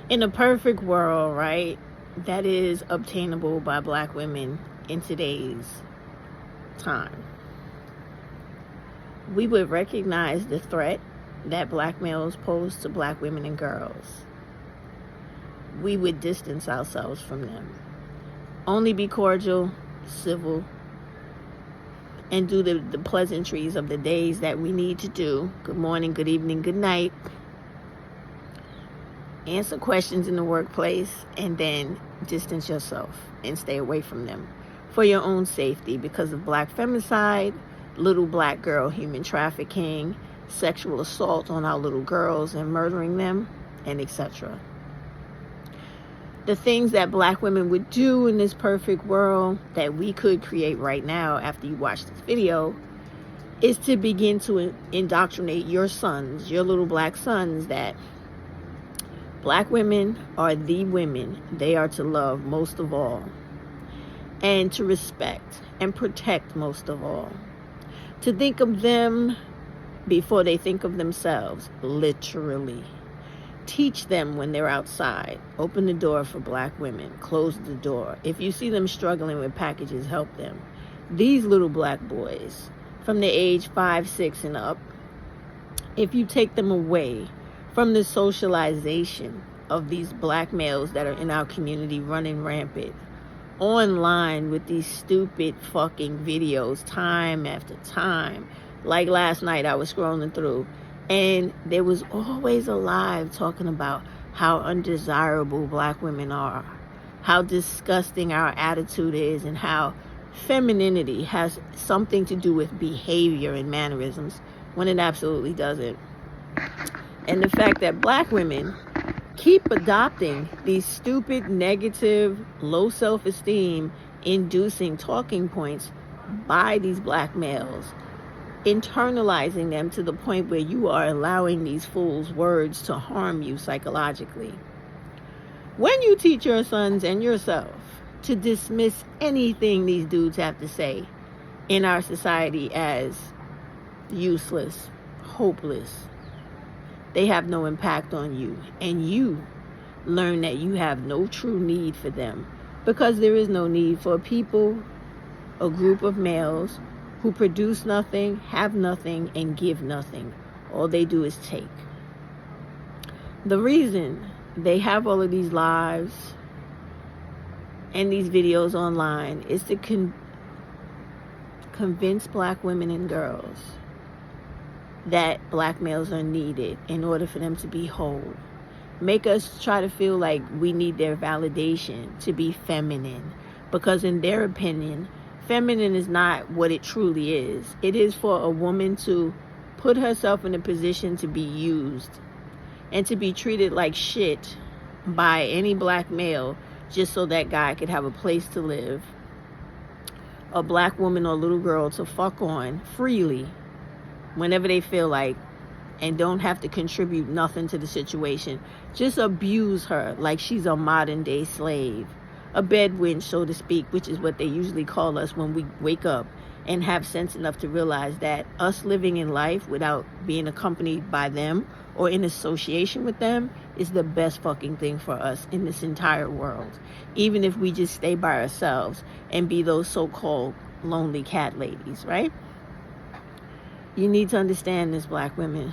In a perfect world, right, that is obtainable by black women in today's time, we would recognize the threat that black males pose to black women and girls. We would distance ourselves from them. Only be cordial, civil, and do the pleasantries of the days that we need to do. Good morning, good evening, good night. Answer questions in the workplace, and then distance yourself and stay away from them for your own safety, because of black femicide, little black girl human trafficking, sexual assault on our little girls and murdering them, and etc. The things that black women would do in this perfect world that we could create right now after you watch this video is to begin to indoctrinate your sons, your little black sons, that black women are the women they are to love most of all, and to respect and protect most of all. To think of them before they think of themselves, literally. Teach them when they're outside. Open the door for black women. Close the door. If you see them struggling with packages, help them. These little black boys, from the age 5, 6 and up, if you take them away from the socialization of these black males that are in our community running rampant online with these stupid fucking videos time after time. Like last night I was scrolling through, and there was always a live talking about how undesirable black women are, how disgusting our attitude is, and how femininity has something to do with behavior and mannerisms when it absolutely doesn't. And the fact that black women keep adopting these stupid, negative, low self-esteem inducing talking points by these black males, internalizing them to the point where you are allowing these fools' words to harm you psychologically. When you teach your sons and yourself to dismiss anything these dudes have to say in our society as useless, hopeless, they have no impact on you, and you learn that you have no true need for them, because there is no need for people, a group of males who produce nothing, have nothing, and give nothing. All they do is take. The reason they have all of these lives and these videos online is to convince black women and girls that black males are needed in order for them to be whole. Make us try to feel like we need their validation to be feminine, because in their opinion, feminine is not what it truly is. It is for a woman to put herself in a position to be used and to be treated like shit by any black male just so that guy could have a place to live. A black woman or little girl to fuck on freely whenever they feel like, and don't have to contribute nothing to the situation. Just abuse her like she's a modern day slave. A bedwench, so to speak, which is what they usually call us when we wake up and have sense enough to realize that us living in life without being accompanied by them or in association with them is the best fucking thing for us in this entire world. Even if we just stay by ourselves and be those so-called lonely cat ladies, right? You need to understand this, black women,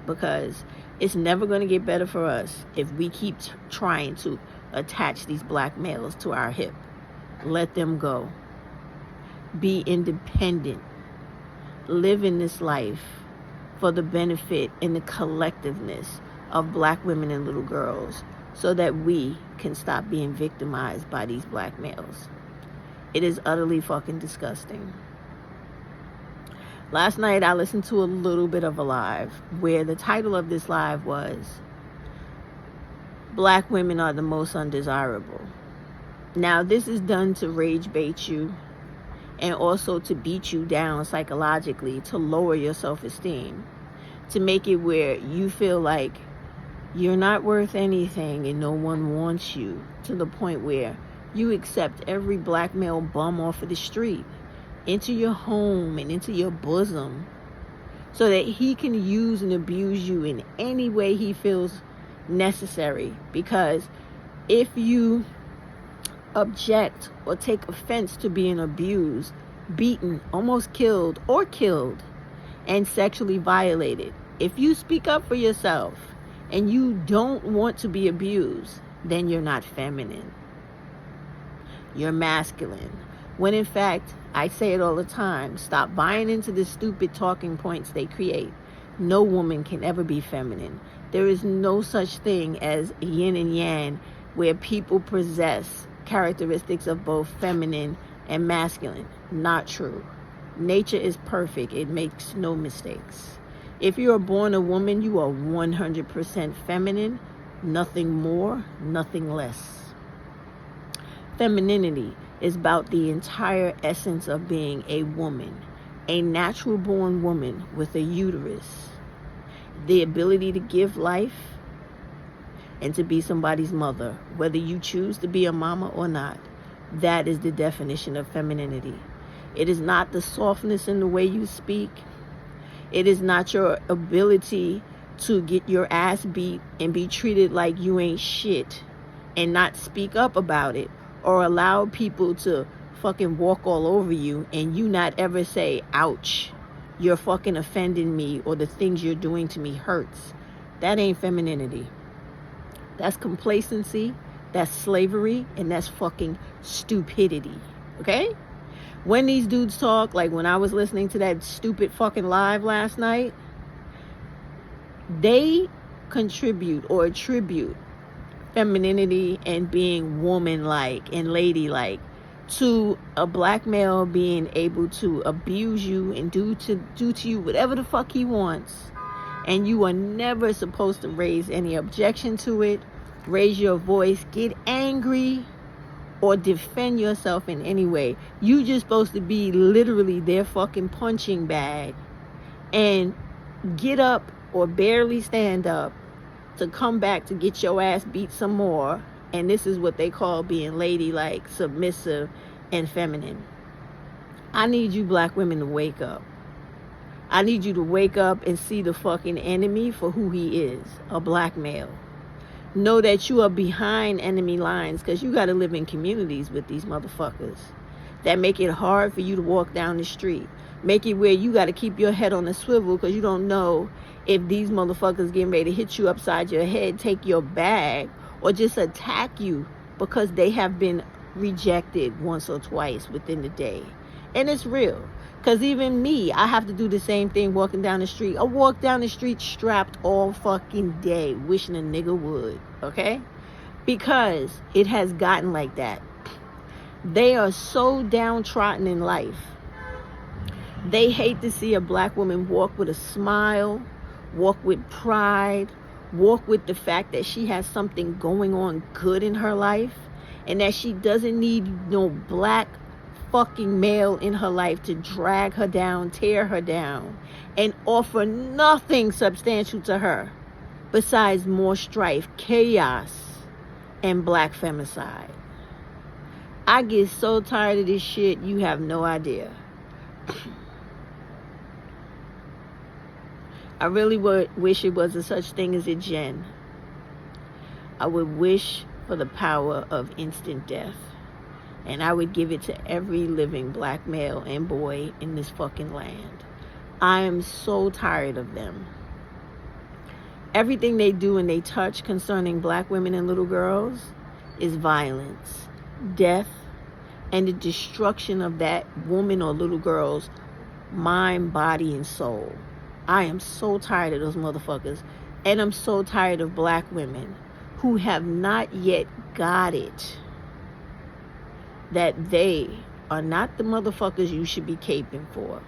because it's never going to get better for us if we keep trying to attach these black males to our hip. Let them go. Be independent. Live in this life for the benefit and the collectiveness of black women and little girls, so that we can stop being victimized by these black males. It is utterly fucking disgusting. Last night I listened to a little bit of a live where the title of this live was Black Women Are the Most Undesirable. Now this is done to rage bait you and also to beat you down psychologically, to lower your self-esteem, to make it where you feel like you're not worth anything and no one wants you, to the point where you accept every black male bum off of the street into your home and into your bosom, so that he can use and abuse you in any way he feels necessary, because if you object or take offense to being abused, beaten, almost killed, or killed, and sexually violated, if you speak up for yourself and you don't want to be abused, then you're not feminine. You're masculine. When in fact, I say it all the time, stop buying into the stupid talking points they create. No woman can ever be feminine. There is no such thing as yin and yang, where people possess characteristics of both feminine and masculine. Not true. Nature is perfect. It makes no mistakes. If you are born a woman, you are 100% feminine, nothing more, nothing less. Femininity is about the entire essence of being a woman, a natural born woman with a uterus, the ability to give life and to be somebody's mother, whether you choose to be a mama or not. That is the definition of femininity. It is not the softness in the way you speak. It is not your ability to get your ass beat and be treated like you ain't shit and not speak up about it, or allow people to fucking walk all over you and you not ever say, ouch, you're fucking offending me, or the things you're doing to me hurts. That ain't femininity. That's complacency, that's slavery, and that's fucking stupidity. Okay? When these dudes talk, like when I was listening to that stupid fucking live last night, they contribute or attribute femininity and being woman-like and ladylike to a black male being able to abuse you and do to you whatever the fuck he wants, and you are never supposed to raise any objection to it, raise your voice, get angry, or defend yourself in any way. You just supposed to be literally their fucking punching bag and get up or barely stand up to come back to get your ass beat some more. And this is what they call being ladylike, submissive, and feminine. I need you black women to wake up. I need you to wake up and see the fucking enemy for who he is, a black male. Know that you are behind enemy lines, because you got to live in communities with these motherfuckers that make it hard for you to walk down the street. Make it where you got to keep your head on a swivel, because you don't know if these motherfuckers getting ready to hit you upside your head, take your bag, or just attack you because they have been rejected once or twice within the day. And it's real. Because even me, I have to do the same thing walking down the street. I walk down the street strapped all fucking day, wishing a nigga would, okay? Because it has gotten like that. They are so downtrodden in life. They hate to see a black woman walk with a smile, walk with pride, walk with the fact that she has something going on good in her life, and that she doesn't need no black fucking male in her life to drag her down, tear her down, and offer nothing substantial to her besides more strife, chaos, and black femicide. I get so tired of this shit, you have no idea. I really would wish it was a such thing as a gen. I would wish for the power of instant death. And I would give it to every living black male and boy in this fucking land. I am so tired of them. Everything they do and they touch concerning black women and little girls is violence, death, and the destruction of that woman or little girl's mind, body, and soul. I am so tired of those motherfuckers. And I'm so tired of black women who have not yet got it that they are not the motherfuckers you should be caping for.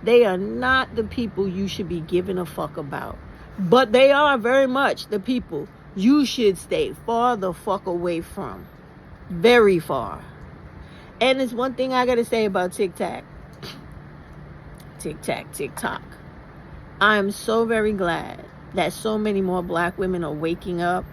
They are not the people you should be giving a fuck about. But they are very much the people you should stay far the fuck away from. Very far. And it's one thing I gotta say about TikTok. TikTok. I am so very glad that so many more black women are waking up,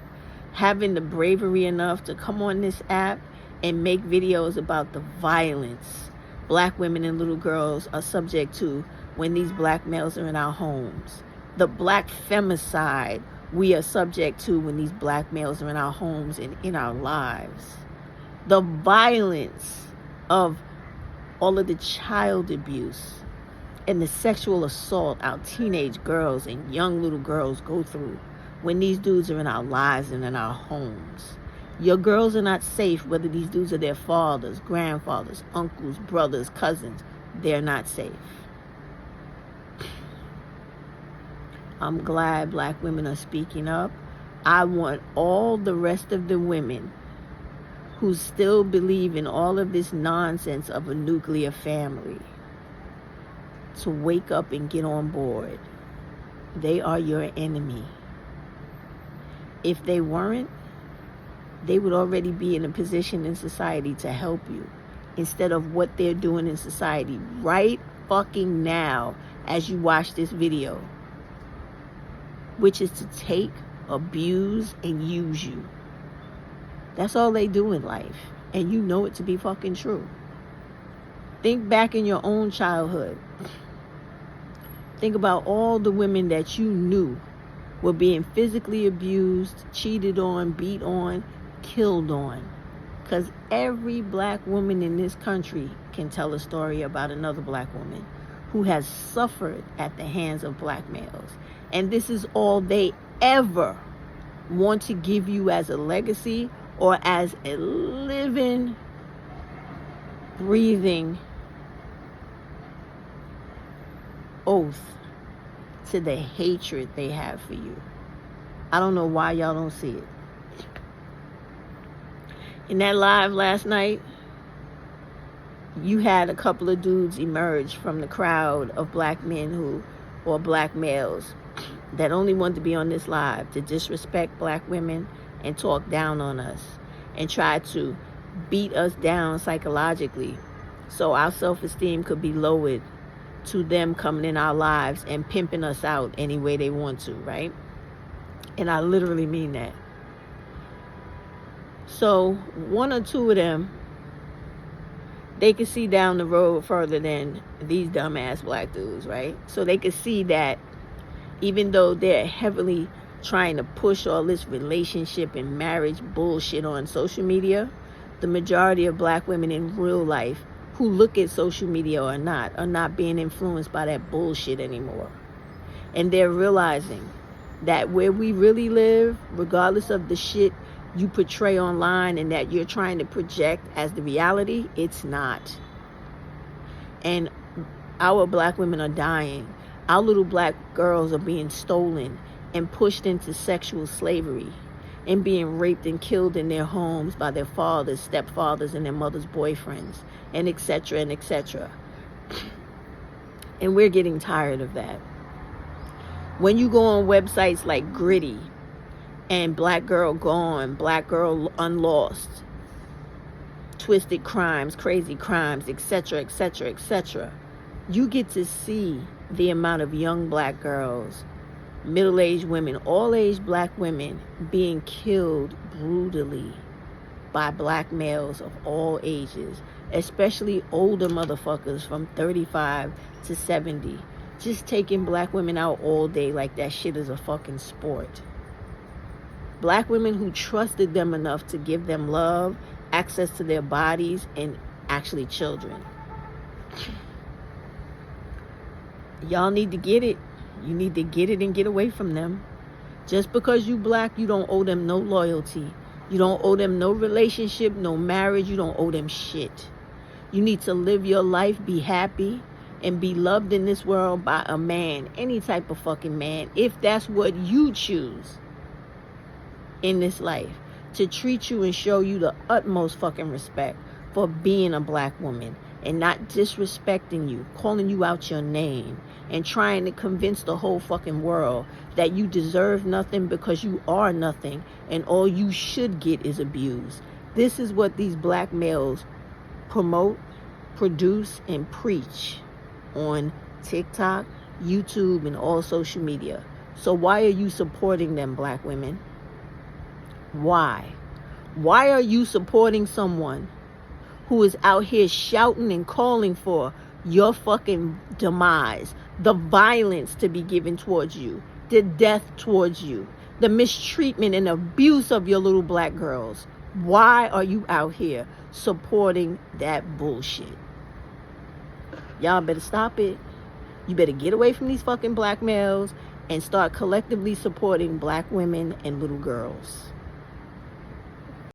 having the bravery enough to come on this app and make videos about the violence black women and little girls are subject to when these black males are in our homes. The black femicide we are subject to when these black males are in our homes and in our lives. The violence of all of the child abuse and the sexual assault our teenage girls and young little girls go through when these dudes are in our lives and in our homes. Your girls are not safe, whether these dudes are their fathers, grandfathers, uncles, brothers, cousins. They're not safe. I'm glad black women are speaking up. I want all the rest of the women who still believe in all of this nonsense of a nuclear family to wake up and get on board. They are your enemy. If they weren't, they would already be in a position in society to help you, instead of what they're doing in society right fucking now as you watch this video, which is to take, abuse, and use you. That's all they do in life, and you know it to be fucking true. Think back in your own childhood. Think about all the women that you knew were being physically abused, cheated on, beat on, killed on. Because every black woman in this country can tell a story about another black woman who has suffered at the hands of black males. And this is all they ever want to give you as a legacy or as a living, breathing oath to the hatred they have for you. I don't know why y'all don't see it. In that live last night, you had a couple of dudes emerge from the crowd of black men or black males that only wanted to be on this live to disrespect black women and talk down on us and try to beat us down psychologically so our self-esteem could be lowered to them coming in our lives and pimping us out any way they want to, right? And I literally mean that. So one or two of them, they could see down the road further than these dumbass black dudes, right? So they could see that even though they're heavily trying to push all this relationship and marriage bullshit on social media, the majority of black women in real life who look at social media or not are not being influenced by that bullshit anymore. And they're realizing that where we really live, regardless of the shit you portray online and that you're trying to project as the reality, it's not. And our black women are dying. Our little black girls are being stolen and pushed into sexual slavery and being raped and killed in their homes by their fathers, stepfathers, and their mothers' boyfriends, and etc. and etc. And we're getting tired of that. When you go on websites like Gritty and Black Girl Gone, Black Girl Unlost, Twisted Crimes, Crazy Crimes, etc., etc., etc., you get to see the amount of young black girls, middle-aged women, all-age black women being killed brutally by black males of all ages, especially older motherfuckers from 35 to 70, just taking black women out all day like that shit is a fucking sport. Black women who trusted them enough to give them love, access to their bodies, and actually children. Y'all need to get it. You need to get it and get away from them. Just because you black, you don't owe them no loyalty. You don't owe them no relationship, no marriage. You don't owe them shit. You need to live your life, be happy, and be loved in this world by a man, any type of fucking man, if that's what you choose in this life, to treat you and show you the utmost fucking respect for being a black woman and not disrespecting you, calling you out your name, and trying to convince the whole fucking world that you deserve nothing because you are nothing and all you should get is abused. This is what these black males promote, produce, and preach on TikTok, YouTube, and all social media. So why are you supporting them, black women? Why? Why are you supporting someone who is out here shouting and calling for your fucking demise, the violence to be given towards you, the death towards you, the mistreatment and abuse of your little black girls. Why are you out here supporting that bullshit? Y'all better stop it. You better get away from these fucking black males and start collectively supporting black women and little girls.